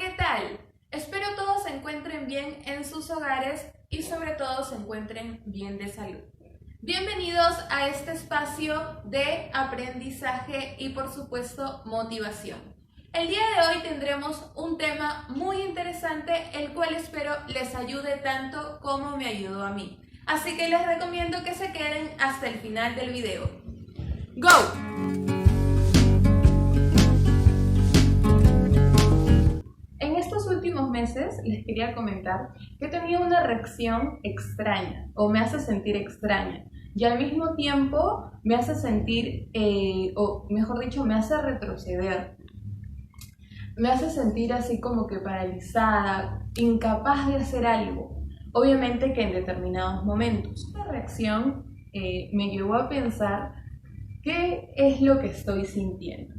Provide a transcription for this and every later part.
¿qué tal? Espero todos se encuentren bien en sus hogares y sobre todo se encuentren bien de salud. Bienvenidos a este espacio de aprendizaje y por supuesto motivación. El día de hoy tendremos un tema muy interesante, el cual espero les ayude tanto como me ayudó a mí. Así que les recomiendo que se queden hasta el final del video. ¡Go! En estos últimos meses les quería comentar que tenía una reacción extraña o me hace sentir extraña y al mismo tiempo me hace sentir, o mejor dicho, me hace retroceder. Me hace sentir así como que paralizada, incapaz de hacer algo. Obviamente que en determinados momentos. Esta reacción me llevó a pensar qué es lo que estoy sintiendo.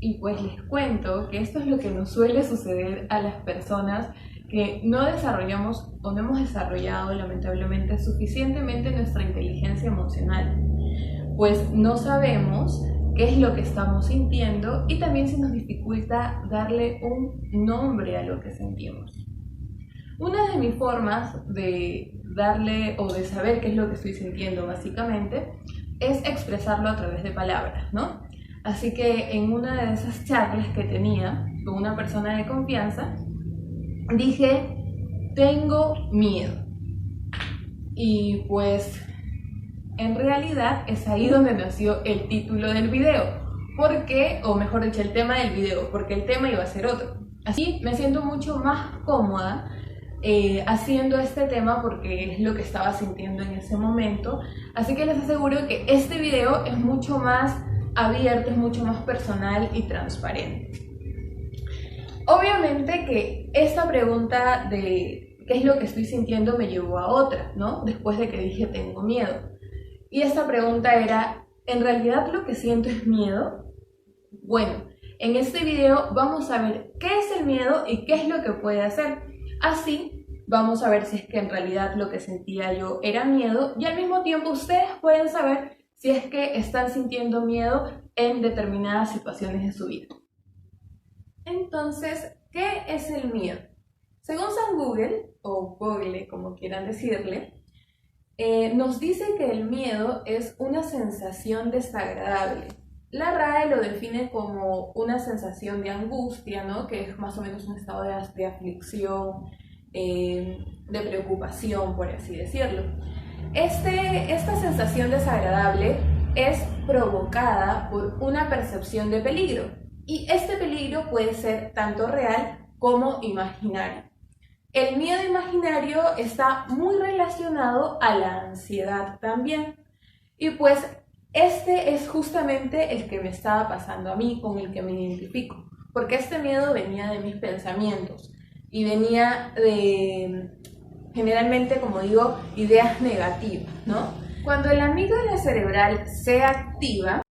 Y pues les cuento que esto es lo que nos suele suceder a las personas que no desarrollamos o no hemos desarrollado lamentablemente suficientemente nuestra inteligencia emocional. Pues no sabemos qué es lo que estamos sintiendo y también se nos dificulta darle un nombre a lo que sentimos. Una de mis formas de darle o de saber qué es lo que estoy sintiendo básicamente es expresarlo a través de palabras, ¿no? Así que en una de esas charlas que tenía con una persona de confianza, dije, tengo miedo. Y pues en realidad es ahí donde nació el título del video, porque, o mejor dicho, el tema del video, porque el tema iba a ser otro. Así me siento mucho más cómoda haciendo este tema porque es lo que estaba sintiendo en ese momento. Así que les aseguro que este video es mucho más abierto, es mucho más personal y transparente. Obviamente que esta pregunta de qué es lo que estoy sintiendo me llevó a otra, ¿no? Después de que dije tengo miedo. Y esta pregunta era, ¿en realidad lo que siento es miedo? Bueno, en este video vamos a ver qué es el miedo y qué es lo que puede hacer. Así vamos a ver si es que en realidad lo que sentía yo era miedo y al mismo tiempo ustedes pueden saber si es que están sintiendo miedo en determinadas situaciones de su vida. Entonces, ¿qué es el miedo? Según San Google, o Google como quieran decirle, nos dice que el miedo es una sensación desagradable. La RAE lo define como una sensación de angustia, ¿no? Que es más o menos un estado de aflicción, de preocupación, por así decirlo. Esta sensación desagradable es provocada por una percepción de peligro y este peligro puede ser tanto real como imaginario. El miedo imaginario está muy relacionado a la ansiedad también y pues este es justamente el que me estaba pasando a mí, con el que me identifico, porque este miedo venía de mis pensamientos y venía de, generalmente, como digo, ideas negativas, ¿no? Cuando la amígdala cerebral se activa,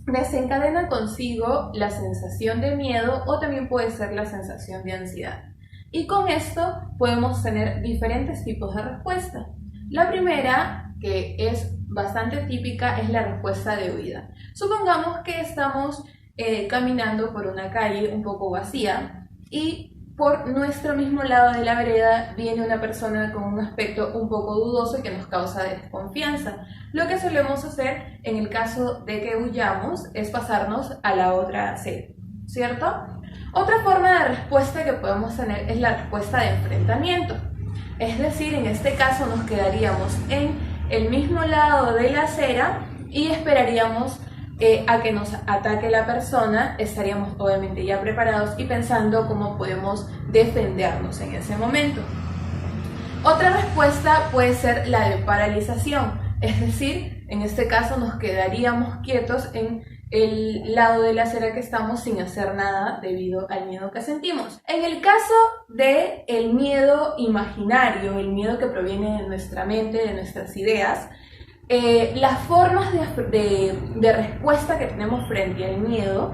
desencadena consigo la sensación de miedo o también puede ser la sensación de ansiedad. Y con esto podemos tener diferentes tipos de respuesta. La primera, que es bastante típica, es la respuesta de huida. Supongamos que estamos caminando por una calle un poco vacía y por nuestro mismo lado de la vereda viene una persona con un aspecto un poco dudoso y que nos causa desconfianza. Lo que solemos hacer en el caso de que huyamos es pasarnos a la otra acera, ¿cierto? Otra forma de respuesta que podemos tener es la respuesta de enfrentamiento. Es decir, en este caso nos quedaríamos en el mismo lado de la acera y esperaríamos a que nos ataque la persona. Estaríamos obviamente ya preparados y pensando cómo podemos defendernos en ese momento. Otra respuesta puede ser la de paralización, es decir, en este caso nos quedaríamos quietos en el lado de la acera que estamos sin hacer nada debido al miedo que sentimos. En el caso del miedo imaginario, el miedo que proviene de nuestra mente, de nuestras ideas, las formas de respuesta que tenemos frente al miedo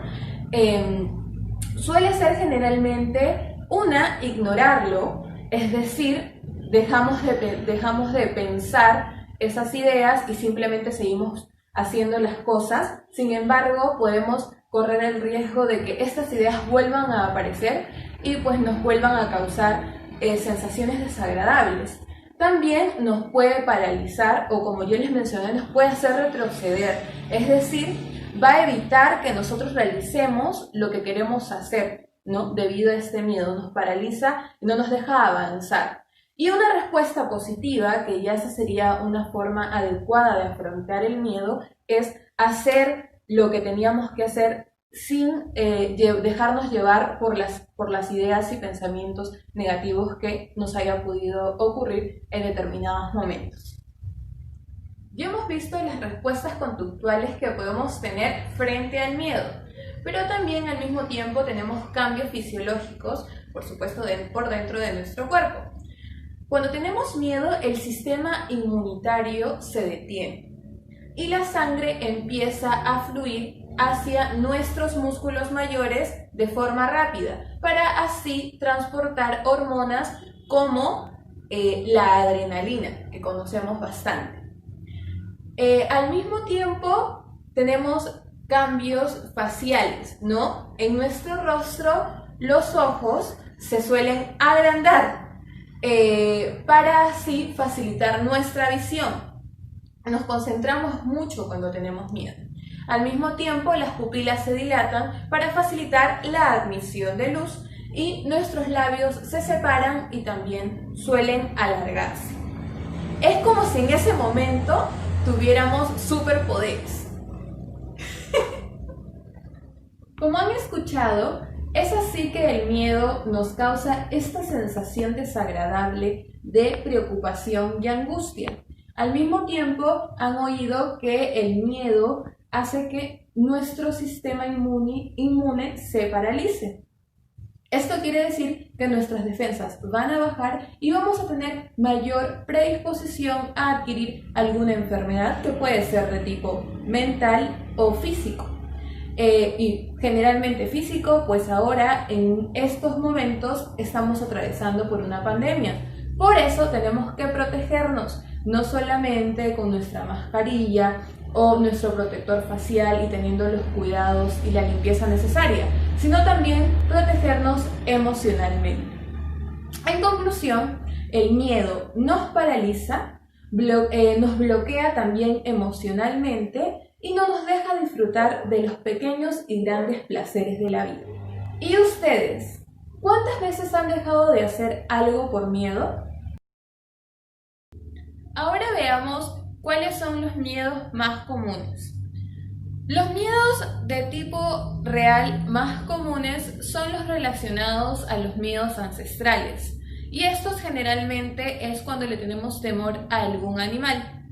suele ser generalmente una, ignorarlo, es decir, dejamos de pensar esas ideas y simplemente seguimos haciendo las cosas. Sin embargo, podemos correr el riesgo de que estas ideas vuelvan a aparecer y pues nos vuelvan a causar sensaciones desagradables. También nos puede paralizar o, como yo les mencioné, nos puede hacer retroceder, es decir, va a evitar que nosotros realicemos lo que queremos hacer, ¿no? Debido a este miedo, nos paraliza y no nos deja avanzar. Y una respuesta positiva, que ya esa sería una forma adecuada de afrontar el miedo, es hacer lo que teníamos que hacer sin dejarnos llevar por las ideas y pensamientos negativos que nos haya podido ocurrir en determinados momentos. Ya hemos visto las respuestas conductuales que podemos tener frente al miedo, pero también al mismo tiempo tenemos cambios fisiológicos, por supuesto, por dentro de nuestro cuerpo. Cuando tenemos miedo, el sistema inmunitario se detiene y la sangre empieza a fluir hacia nuestros músculos mayores de forma rápida, para así transportar hormonas como la adrenalina, que conocemos bastante. Al mismo tiempo, tenemos cambios faciales, ¿no? En nuestro rostro, los ojos se suelen agrandar para así facilitar nuestra visión. Nos concentramos mucho cuando tenemos miedo. Al mismo tiempo, las pupilas se dilatan para facilitar la admisión de luz y nuestros labios se separan y también suelen alargarse. Es como si en ese momento tuviéramos superpoderes. Como han escuchado, es así que el miedo nos causa esta sensación desagradable de preocupación y angustia. Al mismo tiempo, han oído que el miedo hace que nuestro sistema inmune se paralice. Esto quiere decir que nuestras defensas van a bajar y vamos a tener mayor predisposición a adquirir alguna enfermedad que puede ser de tipo mental o físico. Y generalmente físico, pues ahora en estos momentos estamos atravesando por una pandemia. Por eso tenemos que protegernos, no solamente con nuestra mascarilla o nuestro protector facial y teniendo los cuidados y la limpieza necesaria, sino también protegernos emocionalmente. En conclusión, el miedo nos paraliza, nos bloquea también emocionalmente y no nos deja disfrutar de los pequeños y grandes placeres de la vida. ¿Y ustedes? ¿Cuántas veces han dejado de hacer algo por miedo? Ahora veamos cuáles son los miedos más comunes. Los miedos de tipo real más comunes son los relacionados a los miedos ancestrales, y estos generalmente es cuando le tenemos temor a algún animal.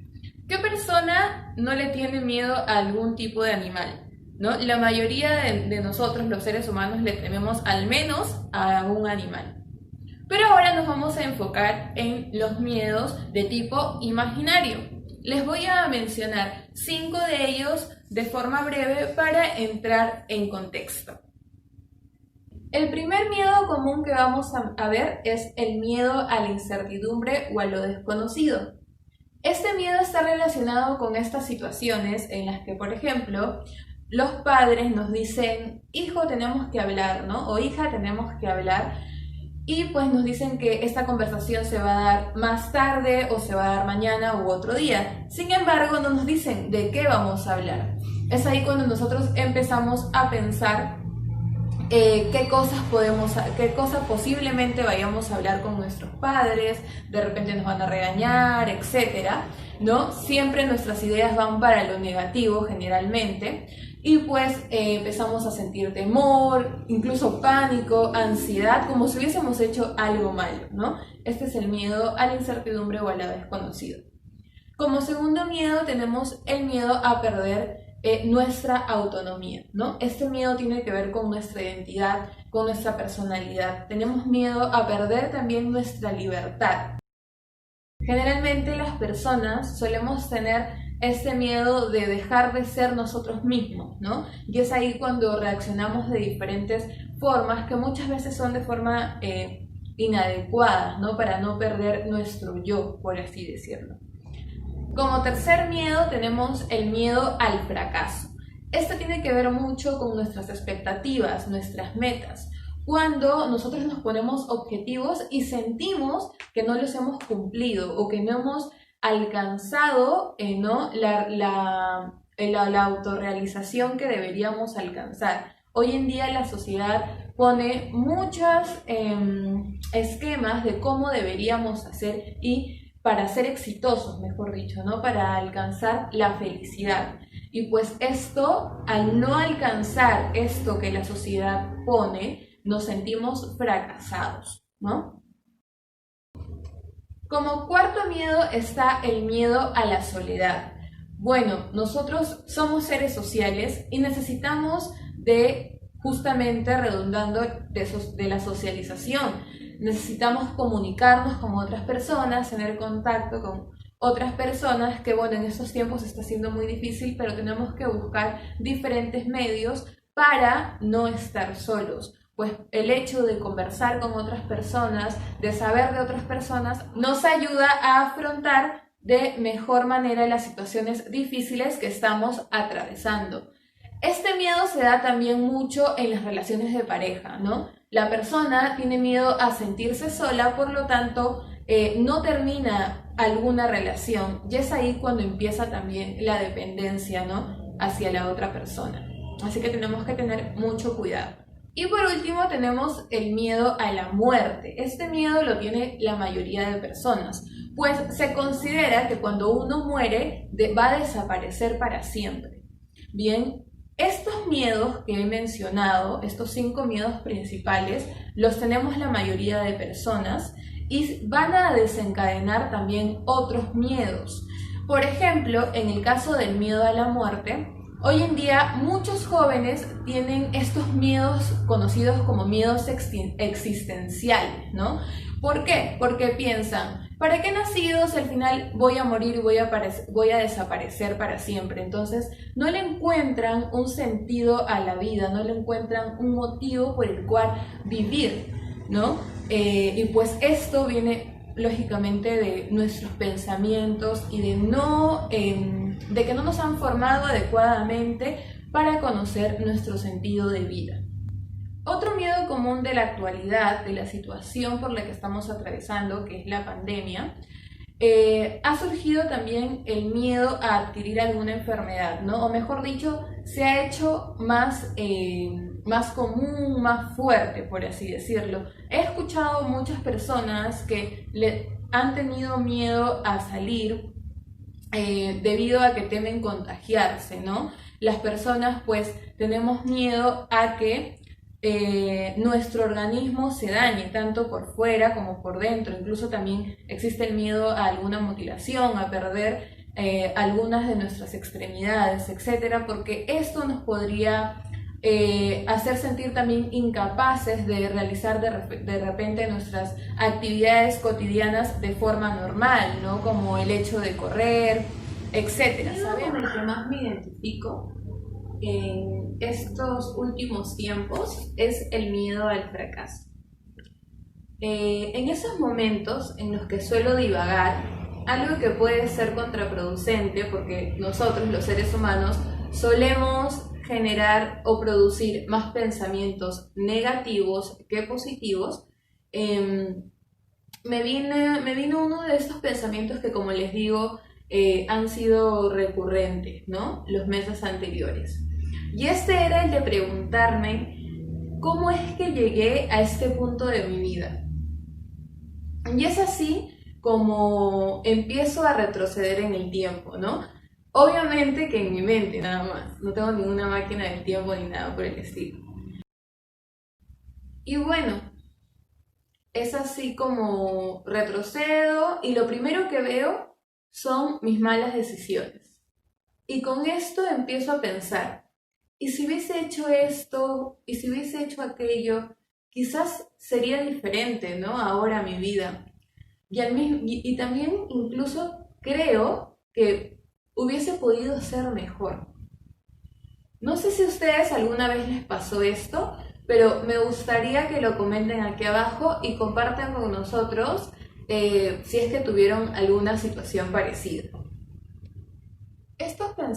¿Qué persona no le tiene miedo a algún tipo de animal? ¿No? La mayoría de nosotros, los seres humanos, le tememos al menos a algún animal. Pero ahora nos vamos a enfocar en los miedos de tipo imaginario. Les voy a mencionar 5 de ellos de forma breve para entrar en contexto. El primer miedo común que vamos a ver es el miedo a la incertidumbre o a lo desconocido. Este miedo está relacionado con estas situaciones en las que, por ejemplo, los padres nos dicen, hijo, tenemos que hablar, ¿no? O hija, tenemos que hablar. Y pues nos dicen que esta conversación se va a dar más tarde o se va a dar mañana u otro día. Sin embargo, no nos dicen de qué vamos a hablar. Es ahí cuando nosotros empezamos a pensar qué cosas posiblemente vayamos a hablar con nuestros padres, de repente nos van a regañar, etcétera, ¿no? Siempre nuestras ideas van para lo negativo generalmente. Y pues empezamos a sentir temor, incluso pánico, ansiedad, como si hubiésemos hecho algo malo, ¿no? Este es el miedo a la incertidumbre o a lo desconocido. Como segundo miedo tenemos el miedo a perder nuestra autonomía, ¿no? Este miedo tiene que ver con nuestra identidad, con nuestra personalidad. Tenemos miedo a perder también nuestra libertad. Generalmente las personas solemos tener este miedo de dejar de ser nosotros mismos, ¿no? Y es ahí cuando reaccionamos de diferentes formas que muchas veces son de forma inadecuada, ¿no? Para no perder nuestro yo, por así decirlo. Como tercer miedo tenemos el miedo al fracaso. Esto tiene que ver mucho con nuestras expectativas, nuestras metas. Cuando nosotros nos ponemos objetivos y sentimos que no los hemos cumplido o que no hemos alcanzado la autorrealización que deberíamos alcanzar. Hoy en día la sociedad pone muchos esquemas de cómo deberíamos hacer y para ser exitosos, mejor dicho, ¿no? Para alcanzar la felicidad. Y pues esto, al no alcanzar esto que la sociedad pone, nos sentimos fracasados, ¿no? Como cuarto miedo está el miedo a la soledad. Bueno, nosotros somos seres sociales y necesitamos justamente redundando de la socialización. Necesitamos comunicarnos con otras personas, tener contacto con otras personas, que bueno, en estos tiempos está siendo muy difícil, pero tenemos que buscar diferentes medios para no estar solos. Pues el hecho de conversar con otras personas, de saber de otras personas, nos ayuda a afrontar de mejor manera las situaciones difíciles que estamos atravesando. Este miedo se da también mucho en las relaciones de pareja, ¿no? La persona tiene miedo a sentirse sola, por lo tanto, no termina alguna relación. Y es ahí cuando empieza también la dependencia, ¿no? Hacia la otra persona. Así que tenemos que tener mucho cuidado. Y por último tenemos el miedo a la muerte. Este miedo lo tiene la mayoría de personas, pues se considera que cuando uno muere va a desaparecer para siempre. Bien, estos miedos que he mencionado, estos 5 miedos principales, los tenemos la mayoría de personas y van a desencadenar también otros miedos. Por ejemplo, en el caso del miedo a la muerte, hoy en día muchos jóvenes tienen estos miedos conocidos como miedos existenciales, ¿no? ¿Por qué? Porque piensan, ¿para qué he nacido si al final voy a morir y voy a desaparecer para siempre? Entonces no le encuentran un sentido a la vida, no le encuentran un motivo por el cual vivir, ¿no? Y pues esto viene lógicamente de nuestros pensamientos y de que no nos han formado adecuadamente para conocer nuestro sentido de vida. Otro miedo común de la actualidad, de la situación por la que estamos atravesando, que es la pandemia, ha surgido también el miedo a adquirir alguna enfermedad, ¿no? O mejor dicho, se ha hecho más común, más fuerte, por así decirlo. He escuchado muchas personas que han tenido miedo a salir debido a que temen contagiarse, ¿no? Las personas pues tenemos miedo a que nuestro organismo se dañe tanto por fuera como por dentro. Incluso también existe el miedo a alguna mutilación, a perder algunas de nuestras extremidades, etcétera, porque esto nos podría hacer sentir también incapaces de realizar de repente nuestras actividades cotidianas de forma normal, ¿no? Como el hecho de correr, etcétera. ¿Saben el que más me identifico en estos últimos tiempos? Es el miedo al fracaso. En esos momentos en los que suelo divagar, algo que puede ser contraproducente, porque nosotros los seres humanos solemos generar o producir más pensamientos negativos que positivos, me vino uno de estos pensamientos que, como les digo, han sido recurrentes, ¿no? Los meses anteriores. Y este era el de preguntarme cómo es que llegué a este punto de mi vida. Y es así como empiezo a retroceder en el tiempo, ¿no? Obviamente que en mi mente nada más, no tengo ninguna máquina del tiempo ni nada por el estilo. Y bueno, es así como retrocedo y lo primero que veo son mis malas decisiones. Y con esto empiezo a pensar, ¿y si hubiese hecho esto? ¿Y si hubiese hecho aquello? Quizás sería diferente, ¿no? Ahora mi vida. Y también incluso creo que hubiese podido ser mejor. No sé si a ustedes alguna vez les pasó esto, pero me gustaría que lo comenten aquí abajo y compartan con nosotros si es que tuvieron alguna situación parecida.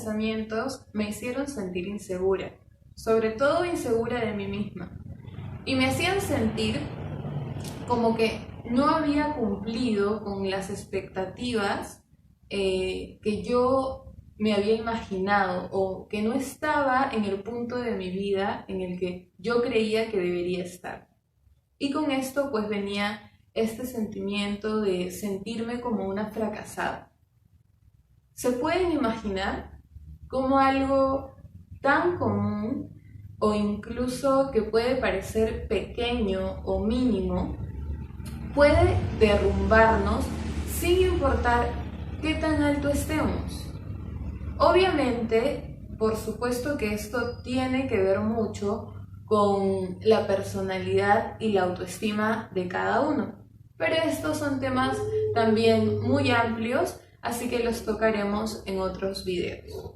pensamientos me hicieron sentir insegura, sobre todo insegura de mí misma, y me hacían sentir como que no había cumplido con las expectativas que yo me había imaginado, o que no estaba en el punto de mi vida en el que yo creía que debería estar. Y con esto pues venía este sentimiento de sentirme como una fracasada. ¿Se pueden imaginar cómo algo tan común o incluso que puede parecer pequeño o mínimo puede derrumbarnos sin importar qué tan alto estemos? Obviamente, por supuesto que esto tiene que ver mucho con la personalidad y la autoestima de cada uno, pero estos son temas también muy amplios, así que los tocaremos en otros videos.